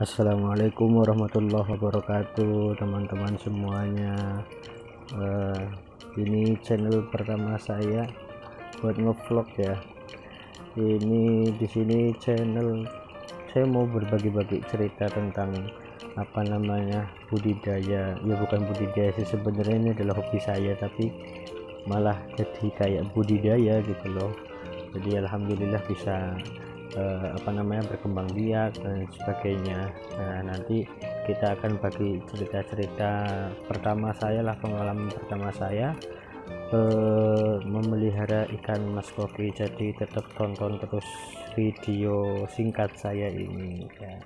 Assalamualaikum warahmatullahi wabarakatuh, teman-teman semuanya. Ini channel pertama saya buat ngevlog ya. Ini di sini channel saya mau berbagi-bagi cerita tentang budidaya. Ya bukan budidaya sih, sebenarnya ini adalah hobi saya, tapi malah jadi kayak budidaya gitu loh. Jadi alhamdulillah bisa berkembang biak dan sebagainya. Nah, nanti kita akan bagi cerita-cerita pertama saya lah, pengalaman pertama saya memelihara ikan mas koki. Jadi tetap tonton terus video singkat saya ini ya.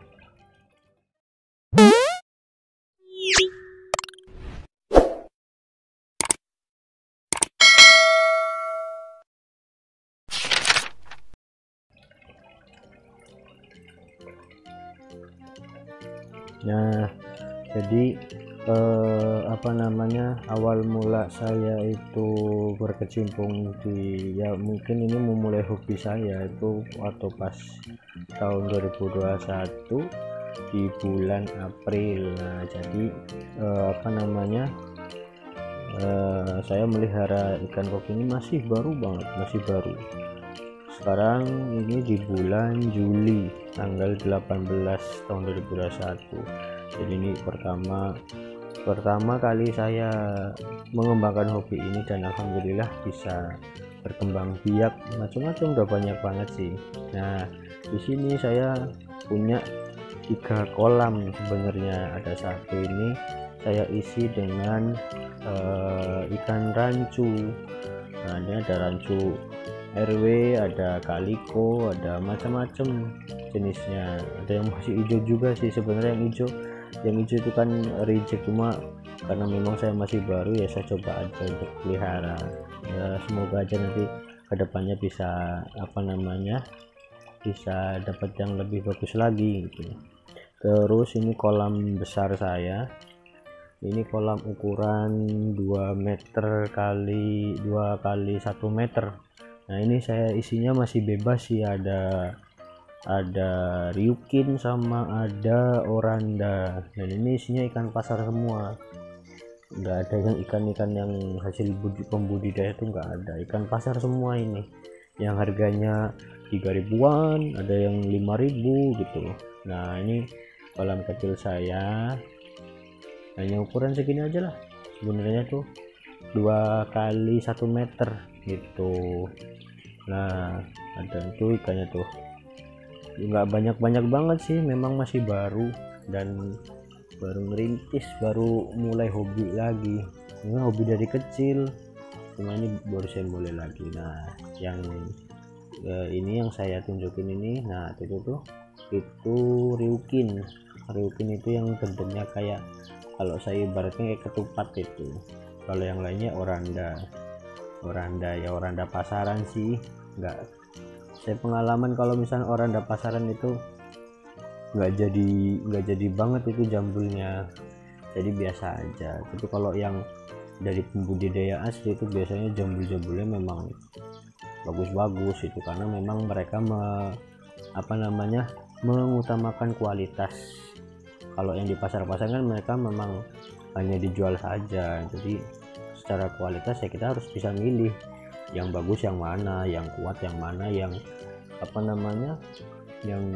Nah, jadi awal mula saya itu berkecimpung di, ya mungkin ini memulai hobi saya itu waktu pas tahun 2021 di bulan April. Nah, jadi saya melihara ikan koki ini masih baru banget, masih baru. Sekarang ini di bulan Juli tanggal 18 tahun 2021. Jadi ini pertama kali saya mengembangkan hobi ini, dan alhamdulillah bisa berkembang biak macam-macam, udah banyak banget sih. Nah, di sini saya punya 3 kolam sebenarnya. Ada satu ini saya isi dengan ikan rancu. Nah, ini ada rancu RW, ada kaliko, ada macam-macam jenisnya. Ada yang masih hijau juga sih sebenarnya. Yang hijau itu kan reject, cuma karena memang saya masih baru ya, saya coba aja untuk pelihara. Ya semoga aja nanti kedepannya bisa bisa dapat yang lebih bagus lagi gitu. Terus ini kolam besar saya, ini kolam ukuran 2 meter kali 2 kali 1 meter. Nah, ini saya isinya masih bebas sih, ada ryukin sama ada oranda, dan ini isinya ikan pasar semua, nggak ada yang ikan-ikan yang hasil pembudidaya itu, nggak ada, ikan pasar semua ini, yang harganya 3 ribuan, ada yang 5.000 gitu. Nah, ini kolam kecil saya hanya ukuran segini aja lah sebenarnya tuh, 2 kali 1 meter gitu. Nah, ada itu ikannya tuh, nggak banyak-banyak banget sih, memang masih baru dan baru ngerintis, baru mulai hobi lagi. Ini hobi dari kecil, cuma ini baru saya mulai lagi. Nah, yang ini yang saya tunjukin ini, nah itu ryukin. Ryukin itu yang bentuknya kayak, kalau saya ibaratnya kayak ketupat itu. Kalau yang lainnya oranda ya, oranda pasaran sih. Enggak, saya pengalaman kalau misalnya oranda pasaran itu nggak jadi banget itu jambulnya, jadi biasa aja. Tapi kalau yang dari pembudidaya asli itu biasanya jambul-jambulnya memang bagus-bagus itu, karena memang mereka mengutamakan kualitas. Kalau yang di pasar-pasar kan mereka memang hanya dijual saja, jadi secara kualitas ya kita harus bisa milih yang bagus yang mana, yang kuat yang mana, yang yang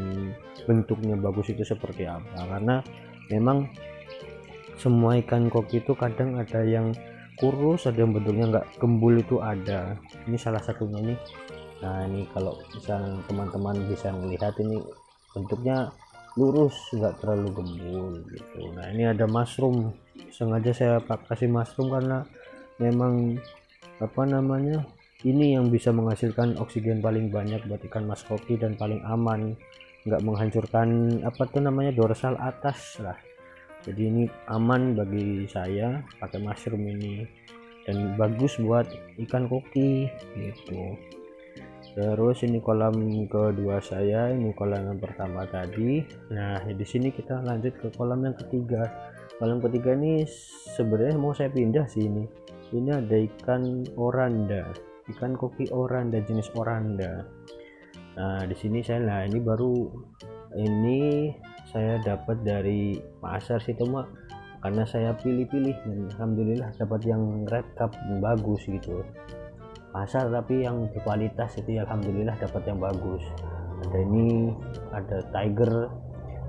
bentuknya bagus itu seperti apa. Karena memang semua ikan koki itu kadang ada yang kurus, ada yang bentuknya nggak gembul, itu ada. Ini salah satunya nih. Nah, ini kalau misalnya teman-teman bisa melihat, ini bentuknya lurus, nggak terlalu gembul gitu. Nah, ini ada mushroom, sengaja saya kasih mushroom karena memang ini yang bisa menghasilkan oksigen paling banyak buat ikan mas koki, dan paling aman, nggak menghancurkan dorsal atas lah. Jadi ini aman bagi saya pakai mushroom ini, dan bagus buat ikan koki gitu. Terus ini kolam kedua saya, ini kolam yang pertama tadi. Nah, di sini kita lanjut ke kolam yang ketiga. Kolam ketiga ini sebenarnya mau saya pindah sih. Ini ada ikan oranda, ikan koki oranda, jenis oranda. Nah, di sini ini baru Ini saya dapat dari pasar sih cuma karena saya pilih-pilih dan alhamdulillah dapat yang red cup bagus gitu. Pasar tapi yang berkualitas itu ya alhamdulillah dapat yang bagus. Ada ini, ada tiger,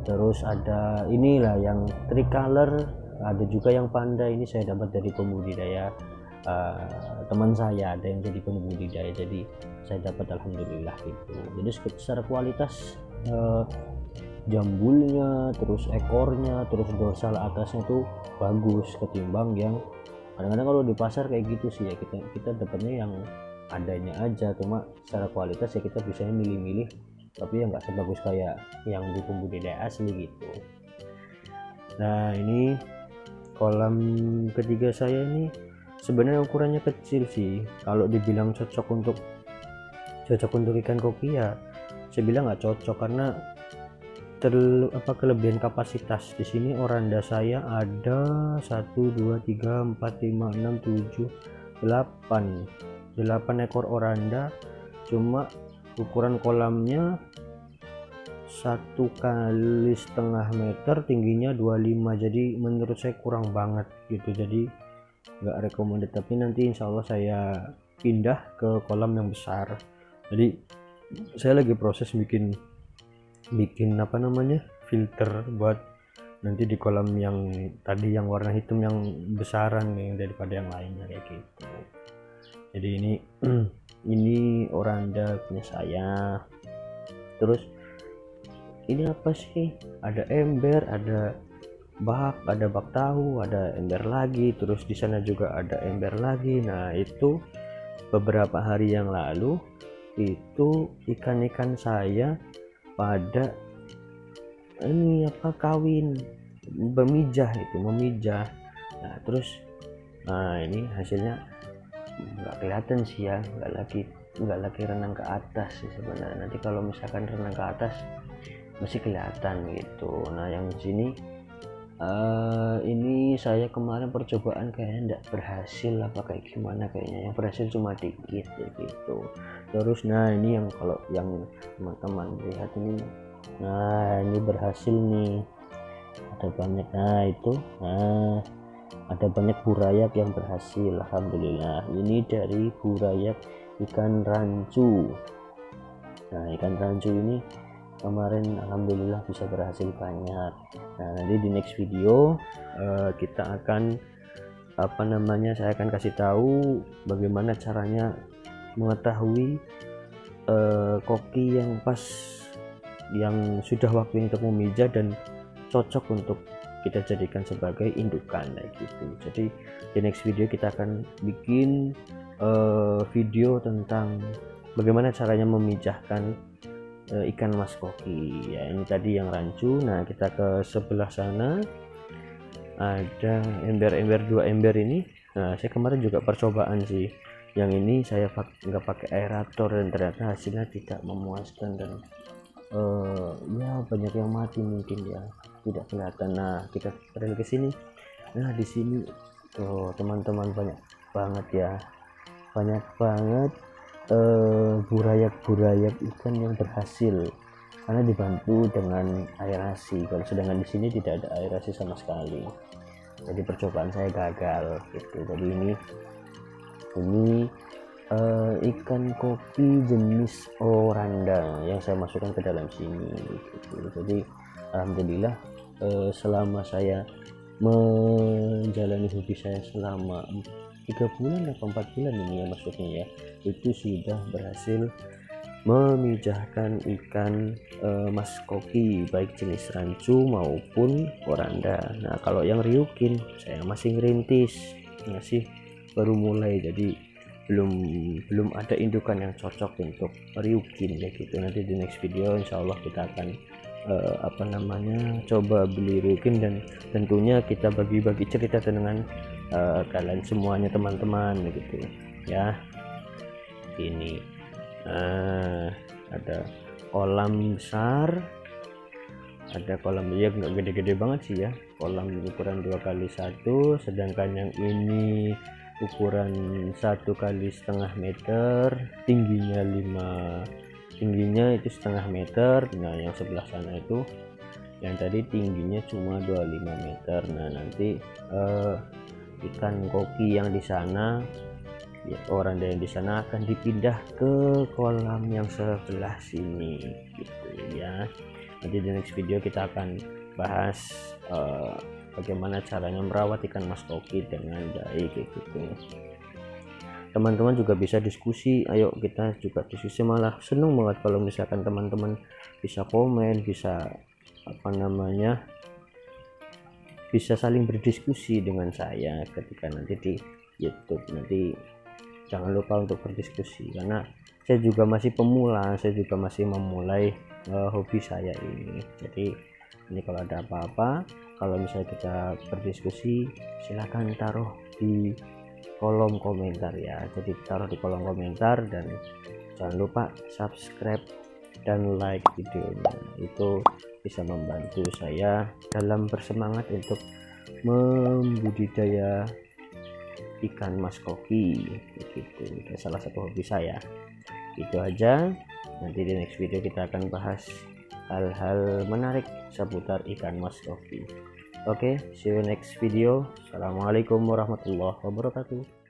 terus ada inilah yang tricolor, ada juga yang panda. Ini saya dapat dari pembudidaya teman saya, ada yang jadi pembudidaya, jadi saya dapat alhamdulillah gitu. Jadi secara kualitas jambulnya, terus ekornya, terus dorsal atasnya tuh bagus ketimbang yang kadang-kadang kalau di pasar kayak gitu sih ya, kita dapatnya yang adanya aja, cuma secara kualitas ya kita bisa milih-milih tapi ya nggak sebagus kayak yang di pembudidaya asli gitu. Nah ini kolam ketiga saya ini sebenarnya ukurannya kecil sih, kalau dibilang cocok untuk ikan koki ya saya bilang nggak cocok karena kelebihan kapasitas di sini oranda saya ada 1 2 3 4 5 6 7 8 ekor oranda, cuma ukuran kolamnya 1,5 meter, tingginya 25, jadi menurut saya kurang banget gitu, jadi nggak recommended. Tapi nanti insya Allah saya pindah ke kolam yang besar. Jadi saya lagi proses bikin apa namanya filter buat nanti di kolam yang tadi yang warna hitam yang besaran nih daripada yang lainnya kayak gitu. Jadi ini oranda punya saya. Terus ini apa sih, ada ember, ada bak tahu, ada ember lagi, terus di sana juga ada ember lagi. Nah itu beberapa hari yang lalu itu ikan-ikan saya pada ini kawin memijah. Nah terus ini hasilnya nggak kelihatan sih ya, nggak lagi renang ke atas sih sebenarnya. Nanti kalau misalkan renang ke atas masih kelihatan gitu. Nah yang di sini ini saya kemarin percobaan kayaknya enggak berhasil kayak gimana, kayaknya yang berhasil cuma dikit gitu. Terus nah ini yang kalau yang teman-teman lihat ini, nah ini berhasil nih, ada banyak. Nah itu ada banyak burayak yang berhasil alhamdulillah. Ini dari burayak ikan rancu. Nah ikan rancu ini kemarin alhamdulillah bisa berhasil banyak. Nah nanti di next video kita akan saya akan kasih tahu bagaimana caranya mengetahui koki yang pas, yang sudah waktunya untuk memijah dan cocok untuk kita jadikan sebagai indukan kayak gitu. Jadi di next video kita akan bikin video tentang bagaimana caranya memijahkan ikan mas koki ya. Ini tadi yang rancu. Nah kita ke sebelah sana ada ember 2 ember ini. Nah saya kemarin juga percobaan sih, yang ini saya nggak pakai aerator dan ternyata hasilnya tidak memuaskan dan ya banyak yang mati mungkin ya, tidak kelihatan. Nah kita rel ke sini. Nah di sini tuh teman-teman banyak banget burayak ikan yang berhasil karena dibantu dengan aerasi. Kalau sedangkan di sini tidak ada aerasi sama sekali, jadi percobaan saya gagal gitu. Jadi ini ikan koki jenis oranda yang saya masukkan ke dalam sini gitu. Jadi alhamdulillah selama saya menjalani hobi saya selama 3 bulan atau 4 bulan ini ya maksudnya ya, itu sudah berhasil memijahkan ikan mas koki baik jenis rancu maupun oranda. Nah kalau yang riukin saya masih ngerintis, masih baru mulai, jadi belum ada indukan yang cocok untuk riukin ya gitu. Nanti di next video insya Allah kita akan coba beli riukin dan tentunya kita bagi-bagi cerita dengan kalian semuanya teman-teman gitu ya. Ini ada kolam besar, ada kolam ya nggak gede-gede banget sih ya, kolam ukuran 2x1, sedangkan yang ini ukuran 1,5 meter, tingginya tingginya itu 1,5 meter. Nah yang sebelah sana itu yang tadi tingginya cuma 25 meter. Nah nanti ikan koki yang di sana ya, oranda yang di sana akan dipindah ke kolam yang sebelah sini gitu ya. Nanti di next video kita akan bahas bagaimana caranya merawat ikan mas koki dengan baik kayak gitu. Teman-teman juga bisa diskusi, ayo kita juga diskusi, malah seneng banget kalau misalkan teman-teman bisa komen, bisa bisa saling berdiskusi dengan saya ketika nanti di YouTube. Nanti jangan lupa untuk berdiskusi, karena saya juga masih pemula, saya juga masih memulai hobi saya ini. Jadi ini kalau ada apa-apa, kalau misalnya kita berdiskusi, silahkan taruh di kolom komentar ya. Jadi taruh di kolom komentar, dan jangan lupa subscribe dan like videonya, itu bisa membantu saya dalam bersemangat untuk membudidaya ikan mas koki begitu. Itu salah satu hobi saya. Itu aja, nanti di next video kita akan bahas hal-hal menarik seputar ikan mas koki. Oke, see you next video. Assalamualaikum warahmatullahi wabarakatuh.